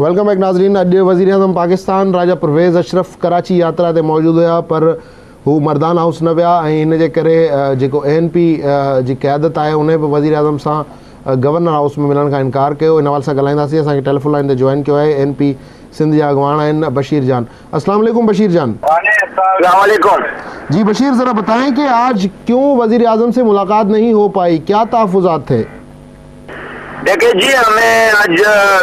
Welcome back नाज़रीन। अॼु वज़ीर आज़म पाकिस्तान राजा परवेज़ अशरफ कराची यात्रा ते मौजूदु हुआ, पर हू मर्दान हाउस न विया ऐं इन जे करे जेको ANP जी क़यादत आहे उन बि वज़ीर आज़म सां गवर्नर हाउस में मिलण खां इनकार कयो। इन हवाले सां ॻाल्हाईंदासीं। असांखे टेलीफोन लाइन ते जॉइन कयो आहे ANP सिंध जा अॻवान आहिनि बशीर जान। अस्सलाम वालेकुम बशीर जान। जी बशीर, ज़रा बताएं कि आज क्यों वज़ीर आज़म से मुलाकात नहीं हो पाई, क्या तहफ़्फ़ुज़ात थे? देखिए जी, हमें आज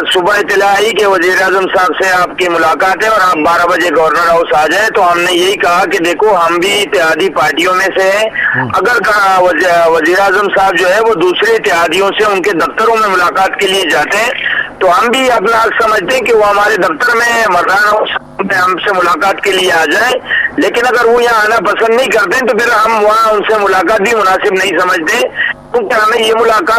सुबह इत्तला आई कि वज़ीर आज़म साहब से आपकी मुलाकात है और आप 12 बजे गवर्नर हाउस आ जाए। तो हमने यही कहा कि देखो, हम भी इत्तेहादी पार्टियों में से हैं। अगर वज़ीर आज़म साहब जो है वो दूसरे इत्तेहादियों से उनके दफ्तरों में मुलाकात के लिए जाते हैं, तो हम भी अपना हक समझते हैं कि वो हमारे दफ्तर में मर्दान हाउस में हमसे मुलाकात के लिए आ जाए। लेकिन अगर वो यहाँ आना पसंद नहीं करते तो फिर हम वहाँ उनसे मुलाकात भी मुनासिब नहीं समझते, क्योंकि हमें ये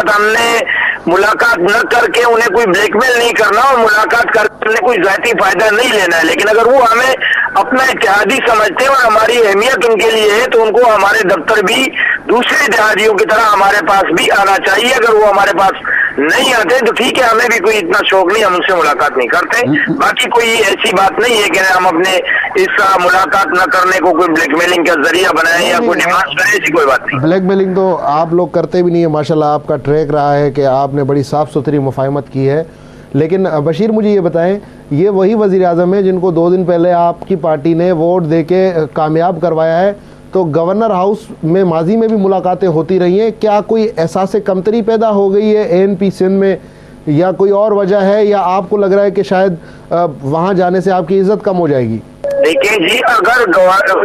हमने मुलाकात न करके उन्हें कोई ब्लैकमेल नहीं करना और मुलाकात करके उन्हें कोई ज़ाती फायदा नहीं लेना है। लेकिन अगर वो हमें अपना इत्तेहादी समझते हैं और हमारी अहमियत उनके लिए है, तो उनको हमारे दफ्तर भी दूसरे इत्तेहादियों की तरह हमारे पास भी आना चाहिए। अगर वो हमारे पास नहीं आते तो ठीक है, हमें भी कोई इतना शौक नहीं, हम उनसे मुलाकात नहीं करते। बाकी कोई ऐसी बात नहीं है कि हम अपने इस मुलाकात न करने को कोई ब्लैकमेलिंग का जरिया बनाए या कोई डिमांड करे, ऐसी कोई बात नहीं। ब्लैकमेलिंग तो आप लोग करते भी नहीं है, माशाल्लाह आपका ट्रैक रहा है कि आपने बड़ी साफ़ सुथरी मुफाहमत की है। लेकिन बशीर, मुझे ये बताएं, ये वही वज़ीर आज़म है जिनको 2 दिन पहले आपकी पार्टी ने वोट दे के कामयाब करवाया है, तो गवर्नर हाउस में माजी में भी मुलाकातें होती रही हैं। क्या कोई एहसास कमतरी पैदा हो गई है ANP सिंध में, या कोई और वजह है, या आपको लग रहा है कि शायद वहाँ जाने से आपकी इज्जत कम हो जाएगी? देखिए जी, अगर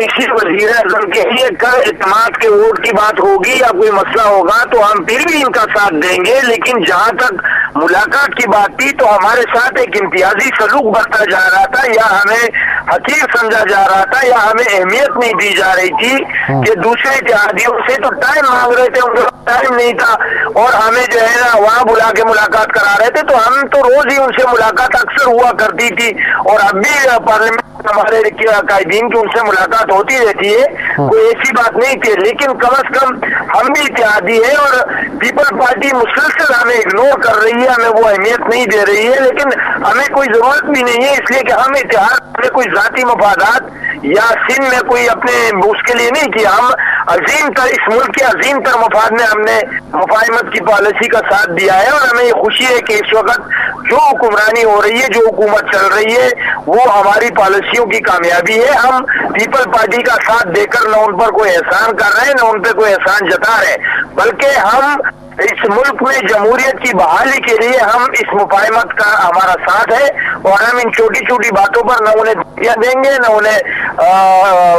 इसी वज़ीर आज़म के लिए इत्तेमाद के वोट की बात होगी या कोई मसला होगा तो हम फिर भी इनका साथ देंगे। लेकिन जहाँ तक मुलाकात की बात थी तो हमारे साथ एक इम्तियाजी सलूक बरता जा रहा था, या हमें हकीर समझा जा रहा था, या हमें अहमियत नहीं दी जा रही थी कि दूसरे इत्तेहादियों से तो टाइम मांग रहे थे, उनका टाइम नहीं था और हमें जो है ना वहाँ बुला के मुलाकात करा रहे थे। तो हम तो रोज ही उनसे मुलाकात अक्सर हुआ करती थी और अब भी पार्लियामेंट हमारे कायदीन की उनसे मुलाकात होती रहती है, कोई ऐसी बात नहीं थी। लेकिन कम से कम हम भी इत्तेहादी है और पीपल पार्टी मुसलसल हमें इग्नोर कर रही है, हमें वो अहमियत नहीं दे रही है। लेकिन हमें कोई जरूरत भी नहीं है, इसलिए कि हम इत्तेहाद में कोई जाती मफादात या सिंध में कोई अपने उसके लिए नहीं किया। हम अजीम तर इस मुल्क के अजीम तर मफाद में हमने मुफाहिमत की पॉलिसी का साथ दिया है और हमें ये खुशी है कि इस वक्त जो हुक्मरानी हो रही है, जो हुकूमत चल रही है, वो हमारी पॉलिसियों की कामयाबी है। हम पीपल पार्टी का साथ देकर न उन पर कोई एहसान कर रहे हैं, न उन पर कोई एहसान जता रहे हैं, बल्कि हम इस मुल्क में जमहूरियत की बहाली के लिए हम इस मुफाहिमत का हमारा साथ है और हम इन छोटी छोटी बातों पर न उन्हें धमकियां देंगे, न उन्हें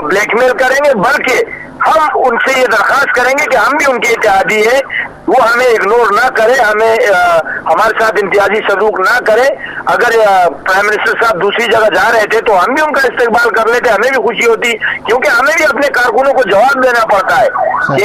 ब्लैकमेल करेंगे, बल्कि हम उनसे ये दरख्वास्त करेंगे कि हम भी उनके इत्तेहादी है, वो हमें इग्नोर ना करे, हमें हमारे साथ इम्तियाजी सलूक ना करे। अगर प्राइम मिनिस्टर साहब दूसरी जगह जा रहे थे तो हम भी उनका इस्तेकबाल कर लेते, हमें भी खुशी होती, क्योंकि हमें भी अपने कारकुनों को जवाब देना पड़ता है।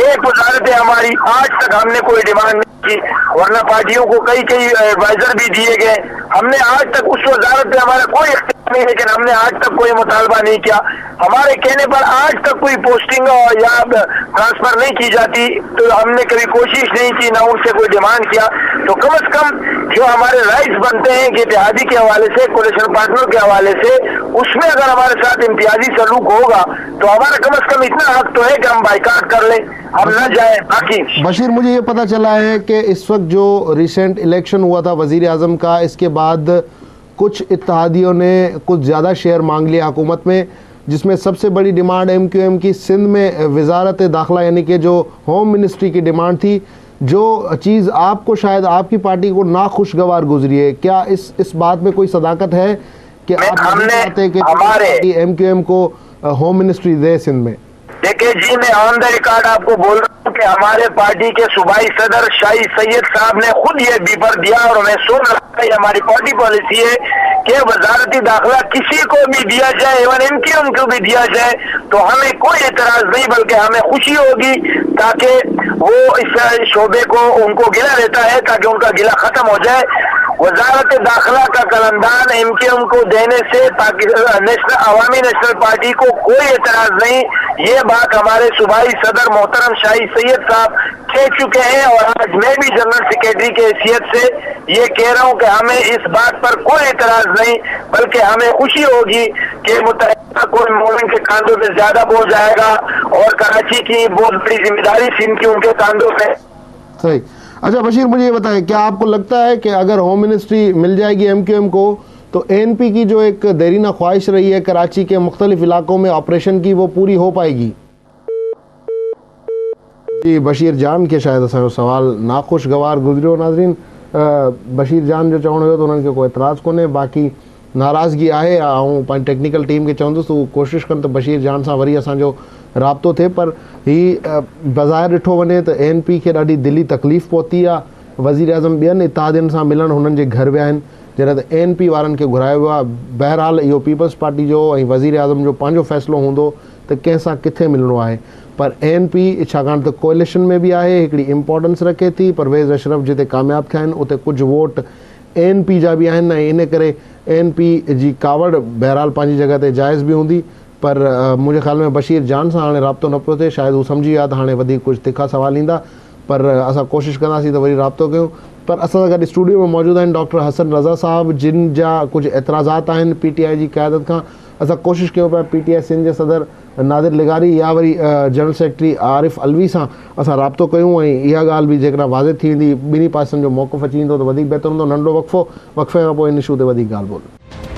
एक वजारत है हमारी, आज तक हमने कोई डिमांड नहीं की, वरना पार्टियों को कई एडवाइजर भी दिए गए, हमने आज तक उस वजारत में हमारा कोई इख्तियार नहीं, लेकिन हमने आज तक कोई मुतालबा नहीं किया। हमारे कहने पर आज तक कोई पोस्टिंग या ट्रांसफर नहीं की जाती, तो हमने कभी कोशिश नहीं की, ना उनसे कोई डिमांड किया। तो कम से कम जो हमारे राइट्स बनते हैं कि इत्तेहादी के हवाले से, कोalition पार्टनर के हवाले से, उसमें अगर हमारे साथ इम्तियाजी सलूक होगा तो हमारा कम से कम इतना हक तो है कि हम बाइकाट कर लें, हम न जाए। बाकी बशीर, मुझे ये पता चला है कि इस वक्त जो रिसेंट इलेक्शन हुआ था वज़ीर आज़म का, इसके बाद कुछ इत्तेहादियों ने कुछ ज़्यादा शेयर मांग लिया हुकूमत में, जिसमें सबसे बड़ी डिमांड MQM की सिंध में वज़ारत दाखिला यानी कि जो होम मिनिस्ट्री की डिमांड थी, जो चीज़ आपको शायद आपकी पार्टी को नाखुशगवार गुजरी है। क्या इस बात में कोई सदाकत है कि आप चाहते हैं कि पार्टी MQM को होम मिनिस्ट्री दे सिंध में? देखिए जी, मैं ऑन द रिकॉर्ड आपको बोल रहा हूँ कि हमारे पार्टी के सूबाई सदर शाही सैयद साहब ने खुद ये पेपर दिया और मैं सुन रहा था, हमारी पार्टी पॉलिसी है कि वजारती दाखिला किसी को भी दिया जाए, इवन MQM को भी दिया जाए, तो हमें कोई एतराज नहीं, बल्कि हमें खुशी होगी, ताकि वो इस शोबे को उनको गिला रहता है ताकि उनका गिला खत्म हो जाए। वजारत दाखिला का कलंदान MKM को देने से अवामी नेशनल पार्टी को कोई एतराज नहीं। ये बात हमारे सूबाई सदर मोहतरम शाही सैयद साहब कह चुके हैं और आज मैं भी जनरल सेक्रेटरी की हैसियत से ये कह रहा हूँ कि हमें इस बात पर कोई एतराज नहीं, बल्कि हमें खुशी होगी कि मुत्तहिदा कोई मोमिन के कांधों पे ज्यादा बोझ जाएगा और कराची की बहुत बड़ी जिम्मेदारी सिंध की उनके कांधों पे। सही। अच्छा बशीर, मुझे ये बताएं, क्या आपको लगता है कि अगर होम मिनिस्ट्री मिल जाएगी MQM को तो ANP की जो एक देरीना ख्वाहिश रही है कराची के मुख्तलिफ इलाकों में ऑपरेशन की, वो पूरी हो पाएगी? जी बशीर जान के शायद असांजो सवाल नाखुशगवार गुज़रियो। नाज़रीन, बशीर जान जो चवणो हुयो त उन्हनि खे कोई एतराज़ कोन्हे, बाक़ी नाराज़गी आहे। ऐं पंहिंजी टेक्निकल टीम खे चवंदुसि उहो कोशिशि कनि त बशीर जान सां वरी असांजो राब्तो थिए। पर ही बज़ाहिर ॾिठो वञे त ANP खे ॾाढी दिली तकलीफ़ पहुती आहे। वज़ीर आज़म ॿियनि इत्तेहादियुनि सां मिलण हुननि जे घर विया आहिनि, जॾहिं त ANP वारनि खे घुरायो वियो आहे। बहरहाल इहो पीपल्स पार्टी जो ऐं वज़ीर आज़म जो पंहिंजो फ़ैसिलो हूंदो त कंहिंसां किथे मिलणो आहे। पर ANP छाकाणि त कोalition में बि आहे, हिकिड़ी इम्पोर्टेंस रखे थी। परवेज़ अशरफ जिते कामयाबु थिया आहिनि उते कुझु वोट ANP जा बि आहिनि ऐं इन करे ANP जी कावड़ बहरहाल पंहिंजी जॻह ते जाइज़ बि हूंदी। पर मुंहिंजे ख़्याल में बशीर जान सां हाणे राब्तो न पियो थिए, शायदि हू सम्झी विया त हाणे वधीक कुझु तिखा सवाल ईंदा। पर असां कोशिशि कंदासीं त वरी राब्तो कयूं। पर असां सां गॾु स्टूडियो में मौजूदु आहिनि डॉक्टर हसन रज़ा साहब, जिन जा कुझु एतिराज़ात आहिनि PTI जी क़यादत खां। असां कोशिशि कयूं पिया PTI सिंध जे सदर नादिर लिगारी या worry general secretary Arif Alvi सां असां राब्तो कयूं ऐं इहा ॻाल्हि बि जेकॾहिं वाज़े थी वेंदी, ॿिन्ही पासनि जो मौक़िफ़ अची वेंदो त वधीक बहितर हूंदो। नंढो वक़फ़ो, वक़फ़े खां पोइ इन इशू ते वधीक ॻाल्हि ॿोल।